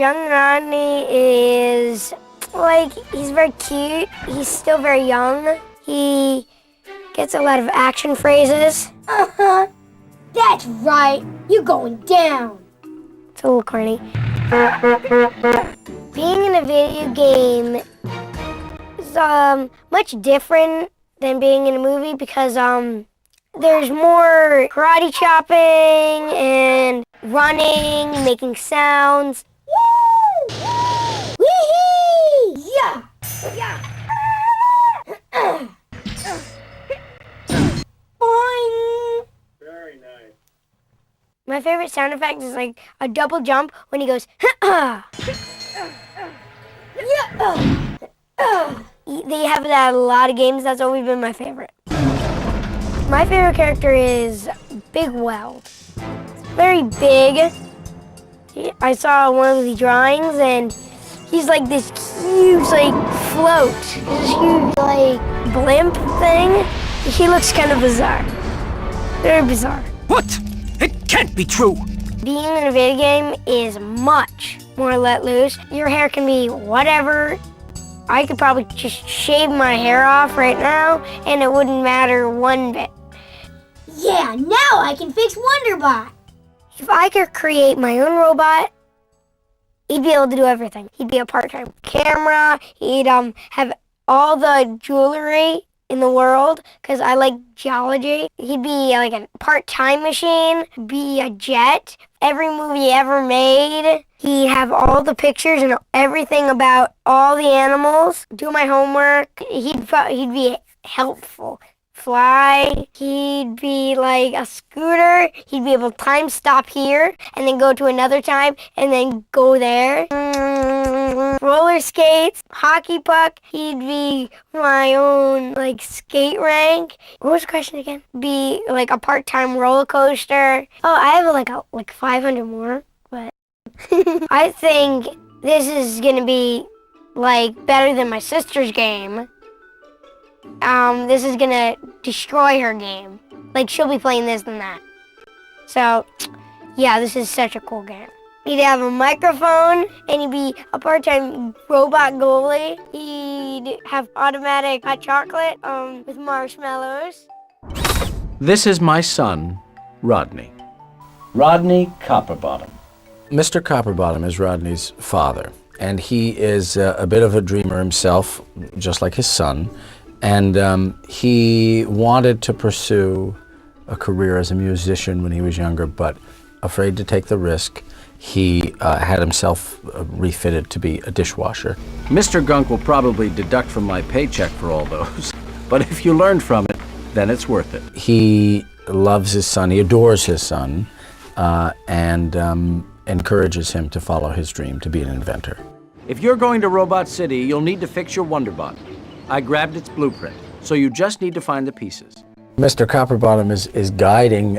Young Rodney is, like, he's very cute. He's still very young. He gets a lot of action phrases. Uh-huh. That's right. You're going down. It's a little corny. Being in a video game is much different than being in a movie because there's more karate chopping and running, making sounds. Woo! Wee-hee! Yeah! Yeah! Boing! Very nice. My favorite sound effect is like a double jump when he goes, yeah. They have that in a lot of games. That's always been my favorite. My favorite character is Big Well. It's very big. I saw one of the drawings and he's like this huge like float. This huge like blimp thing. He looks kind of bizarre. Very bizarre. What? It can't be true! Being in a video game is much more let loose. Your hair can be whatever. I could probably just shave my hair off right now and it wouldn't matter one bit. Yeah, now I can fix Wonderbot. If I could create my own robot, he'd be able to do everything. He'd be a part-time camera. He'd have all the jewelry in the world because I like geology. He'd be like a part-time machine, be a jet, every movie ever made. He'd have all the pictures and everything about all the animals, do my homework. He'd be helpful. Fly. He'd be like a scooter. He'd be able to time stop here and then go to another time and then go there. Roller skates, hockey puck. He'd be my own like skate rank. What was the question again? Be like a part-time roller coaster. Oh, I have like 500 more, but I think this is gonna be like better than my sister's game. This is gonna destroy her game. Like, she'll be playing this and that. So, yeah, this is such a cool game. He'd have a microphone, and he'd be a part-time robot goalie. He'd have automatic hot chocolate with marshmallows. This is my son, Rodney. Rodney Copperbottom. Mr. Copperbottom is Rodney's father, and he is a bit of a dreamer himself, just like his son. And he wanted to pursue a career as a musician when he was younger, but afraid to take the risk, he had himself refitted to be a dishwasher. Mr. Gunk will probably deduct from my paycheck for all those, but if you learn from it, then it's worth it. He loves his son, he adores his son, and encourages him to follow his dream to be an inventor. If you're going to Robot City, you'll need to fix your Wonderbot. I grabbed its blueprint, so you just need to find the pieces. Mr. Copperbottom is guiding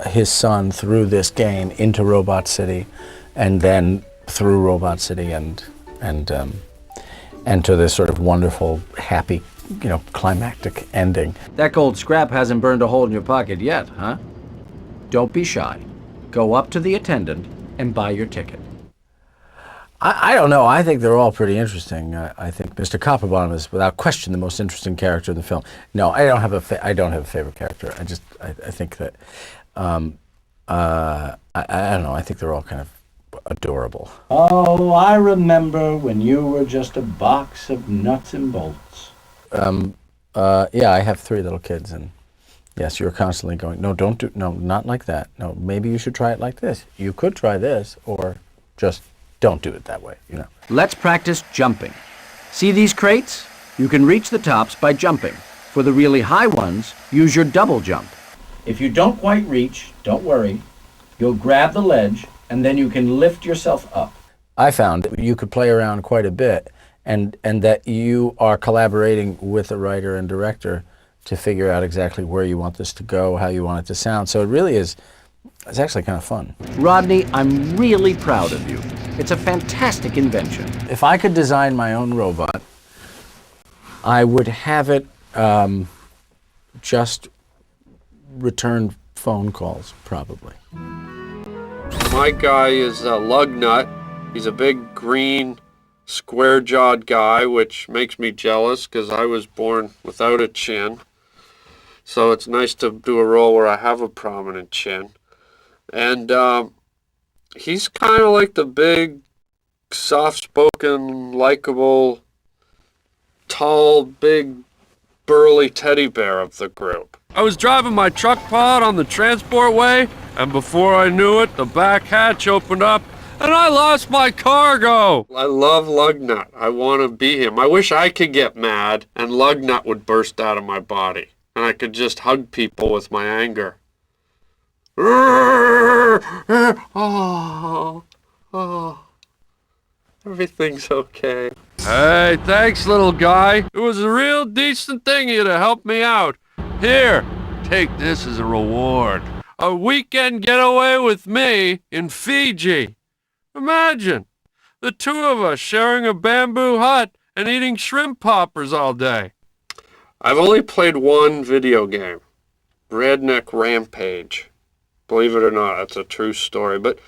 his son through this game into Robot City, and then through Robot City and to this sort of wonderful, happy, climactic ending. That gold scrap hasn't burned a hole in your pocket yet, huh? Don't be shy. Go up to the attendant and buy your ticket. I don't know. I think they're all pretty interesting. I think Mr. Copperbottom is, without question, the most interesting character in the film. No, I don't have a favorite character. I think that I don't know. I think they're all kind of adorable. Oh, I remember when you were just a box of nuts and bolts. Yeah, I have 3 little kids, and yes, you're constantly going, no, not like that. No, maybe you should try it like this. You could try this, or just don't do it that way, Let's practice jumping. See these crates? You can reach the tops by jumping. For the really high ones, use your double jump. If you don't quite reach, don't worry. You'll grab the ledge, and then you can lift yourself up. I found that you could play around quite a bit, and that you are collaborating with a writer and director to figure out exactly where you want this to go, how you want it to sound. So it really is, it's actually kind of fun. Rodney, I'm really proud of you. It's a fantastic invention. If I could design my own robot, I would have it just return phone calls, probably. My guy is Lugnut. He's a big green square-jawed guy, which makes me jealous because I was born without a chin. So it's nice to do a role where I have a prominent chin. And he's kind of like the big, soft-spoken, likable, tall, big, burly teddy bear of the group. I was driving my truck pod on the transportway, and before I knew it, the back hatch opened up, and I lost my cargo. I love Lugnut. I want to be him. I wish I could get mad, and Lugnut would burst out of my body, and I could just hug people with my anger. Oh, everything's okay. Hey, thanks, little guy. It was a real decent thing of you to help me out. Here, take this as a reward. A weekend getaway with me in Fiji. Imagine, the two of us sharing a bamboo hut and eating shrimp poppers all day. I've only played one video game, Redneck Rampage. Believe it or not, that's a true story. But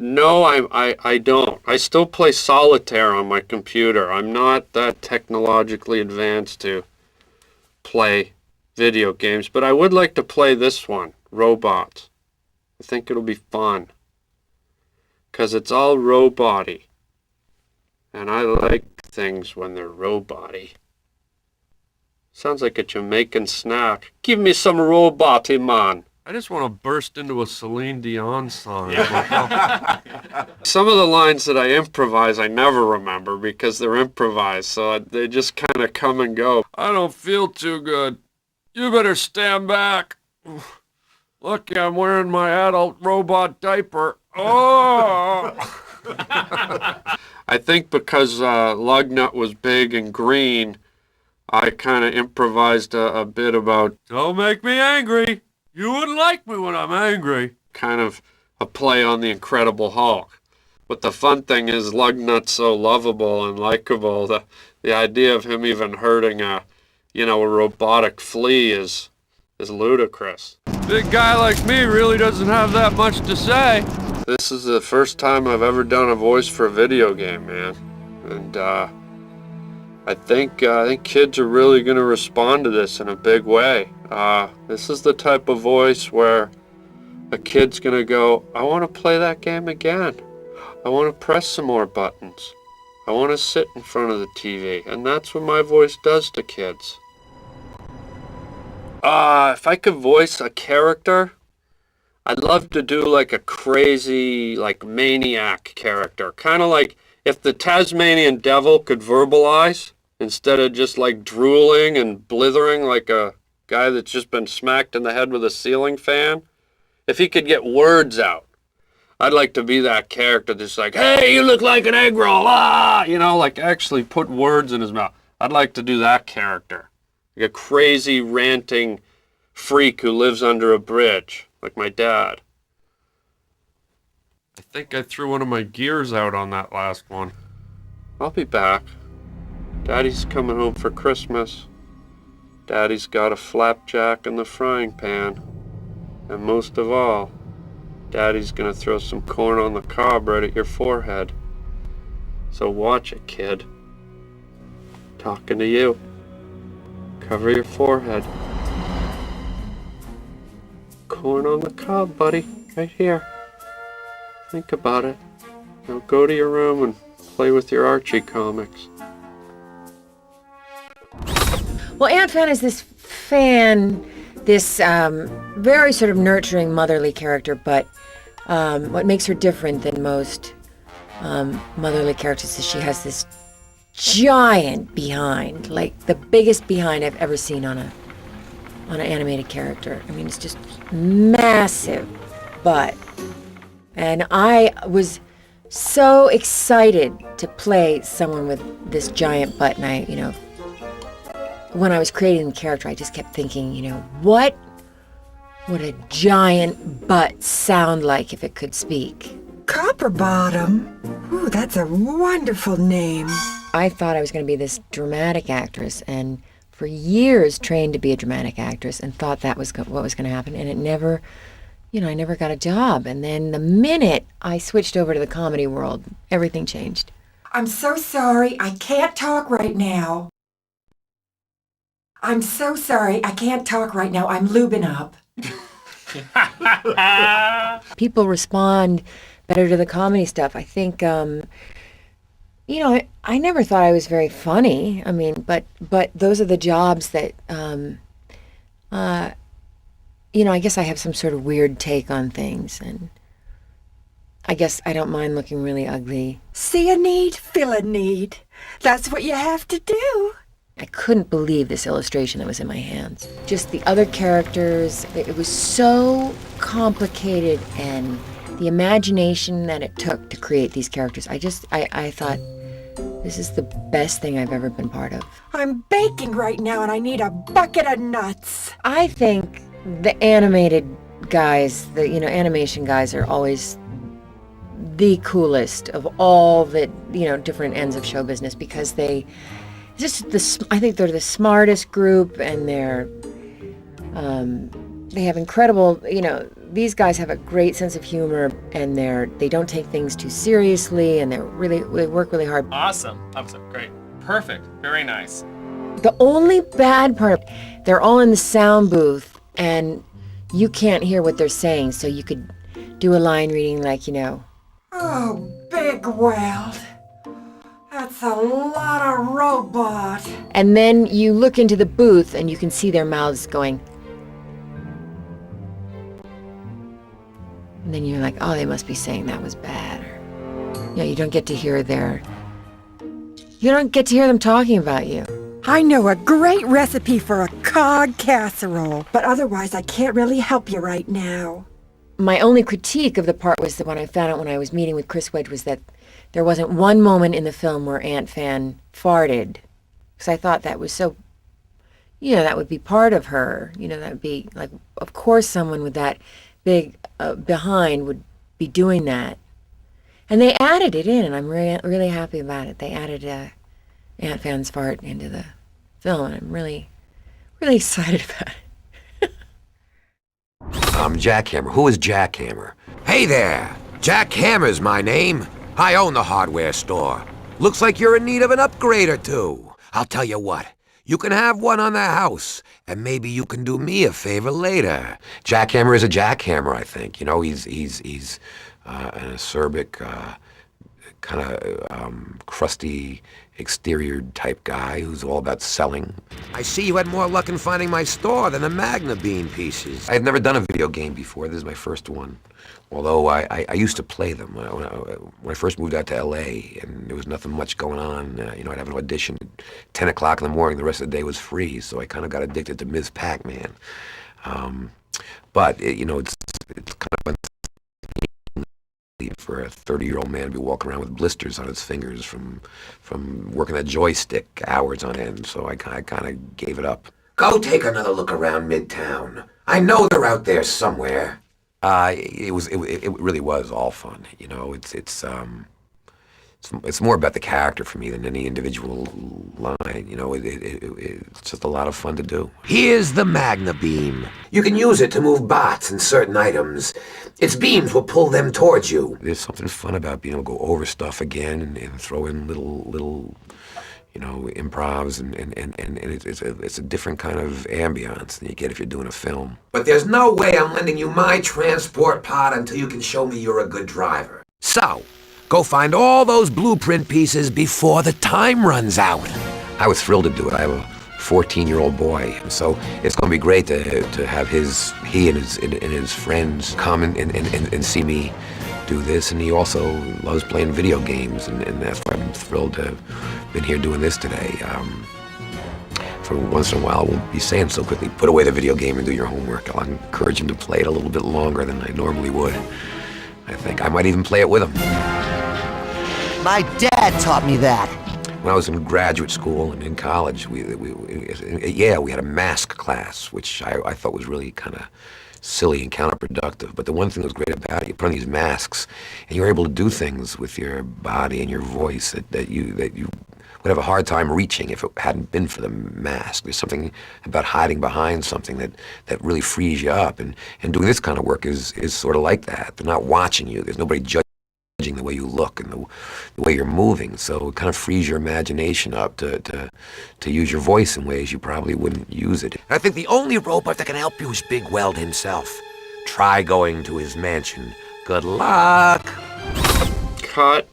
no, I don't. I still play solitaire on my computer. I'm not that technologically advanced to play video games, but I would like to play this one, Robots. I think it'll be fun, because it's all robot-y, and I like things when they're robot-y. Sounds like a Jamaican snack. Give me some robot-y, man. I just want to burst into a Celine Dion song. Some of the lines that I improvise, I never remember because they're improvised, so they just kind of come and go. I don't feel too good. You better stand back. Lucky I'm wearing my adult robot diaper. Oh! I think because Lugnut was big and green, I kind of improvised a bit about, don't make me angry. You wouldn't like me when I'm angry. Kind of a play on the Incredible Hulk. But the fun thing is Lugnut's so lovable and likable. The idea of him even hurting a robotic flea is ludicrous. Big guy like me really doesn't have that much to say. This is the first time I've ever done a voice for a video game, man. And I think kids are really going to respond to this in a big way. This is the type of voice where a kid's going to go, I want to play that game again. I want to press some more buttons. I want to sit in front of the TV. And that's what my voice does to kids. If I could voice a character, I'd love to do like a crazy, like maniac character. Kind of like if the Tasmanian devil could verbalize instead of just like drooling and blithering like a guy that's just been smacked in the head with a ceiling fan. If he could get words out, I'd like to be that character that's like, hey, you look like an egg roll, like actually put words in his mouth. I'd like to do that character. Like a crazy ranting freak who lives under a bridge, like my dad. I think I threw one of my gears out on that last one. I'll be back. Daddy's coming home for Christmas. Daddy's got a flapjack in the frying pan. And most of all, Daddy's gonna throw some corn on the cob right at your forehead. So watch it, kid. Talking to you. Cover your forehead. Corn on the cob, buddy. Right here. Think about it. Now go to your room and play with your Archie comics. Well, Aunt Fan is this very sort of nurturing, motherly character, but what makes her different than most motherly characters is she has this giant behind, like the biggest behind I've ever seen on an animated character. I mean, it's just massive butt. And I was so excited to play someone with this giant butt, and when I was creating the character, I just kept thinking, what would a giant butt sound like if it could speak? Copperbottom? Ooh, that's a wonderful name. I thought I was going to be this dramatic actress, and for years trained to be a dramatic actress, and thought that was what was going to happen, and it never I never got a job. And then the minute I switched over to the comedy world, everything changed. I'm so sorry. I can't talk right now. I'm so sorry. I can't talk right now. I'm lubing up. People respond better to the comedy stuff. I think, I never thought I was very funny. I mean, but those are the jobs that, I guess I have some sort of weird take on things, and I guess I don't mind looking really ugly. See a need, fill a need. That's what you have to do. I couldn't believe this illustration that was in my hands. Just the other characters, it was so complicated, and the imagination that it took to create these characters. I thought, this is the best thing I've ever been part of. I'm baking right now and I need a bucket of nuts. I think the animated guys, animation guys are always the coolest of all the, different ends of show business, because I think they're the smartest group, and they have incredible, these guys have a great sense of humor, and they don't take things too seriously, and they work really hard. Awesome. Great. Perfect. Very nice. The only bad part, they're all in the sound booth, and you can't hear what they're saying, so you could do a line reading like, Oh, big weld. That's a lot of robot. and then you look into the booth and you can see their mouths going. And then you're like, oh, they must be saying that was bad. Or, you don't get to hear them talking about you. I know a great recipe for a cod casserole, but otherwise I can't really help you right now. My only critique of the part was that when I found out when I was meeting with Chris Wedge was that there wasn't one moment in the film where Aunt Fan farted. Because I thought that was so, that would be part of her. That would be like, of course someone with that big behind would be doing that. And they added it in, and I'm really happy about it. They added Aunt Fan's fart into the film, and I'm really, really excited about it. I'm Jackhammer. Who is Jackhammer? Hey there! Jackhammer's my name. I own the hardware store. Looks like you're in need of an upgrade or two. I'll tell you what. You can have one on the house, and maybe you can do me a favor later. Jackhammer is a jackhammer, I think. He's an acerbic, kind of crusty exterior type guy who's all about selling. I see you had more luck in finding my store than the Magna Bean pieces. I had never done a video game before. This is my first one. Although I used to play them when I first moved out to L.A. and there was nothing much going on. I'd have an audition at 10 o'clock in the morning. The rest of the day was free, so I kind of got addicted to Ms. Pac-Man. But it's kind of for a 30-year-old man to be walking around with blisters on his fingers from working that joystick hours on end. So I kind of gave it up. Go take another look around Midtown. I know they're out there somewhere. It really was all fun. It's more about the character for me than any individual line. It's just a lot of fun to do. Here's the Magna Beam. You can use it to move bots and certain items. Its beams will pull them towards you. There's something fun about being able to go over stuff again and throw in little improvs, and it's a different kind of ambiance than you get if you're doing a film. But there's no way I'm lending you my transport pod until you can show me you're a good driver. So, go find all those blueprint pieces before the time runs out. I was thrilled to do it. I have a 14-year-old boy, so it's going to be great to have he and his friends come and see me do this, and he also loves playing video games, and that's why I'm thrilled to have been here doing this today. For once in a while, I won't be saying so quickly, put away the video game and do your homework. I'll encourage him to play it a little bit longer than I normally would. I think I might even play it with him. My dad taught me that. When I was in graduate school and in college, we had a mask class, which I thought was really kind of silly and counterproductive. But the one thing that was great about it, you put on these masks, and you're able to do things with your body and your voice that you would have a hard time reaching if it hadn't been for the mask. There's something about hiding behind something that really frees you up, and doing this kind of work is sort of like that. They're not watching you. There's nobody judging the way you look and the way you're moving, so it kind of frees your imagination up to use your voice in ways you probably wouldn't use it. I think the only robot that can help you is Big Weld himself. Try going to his mansion. Good luck! Cut.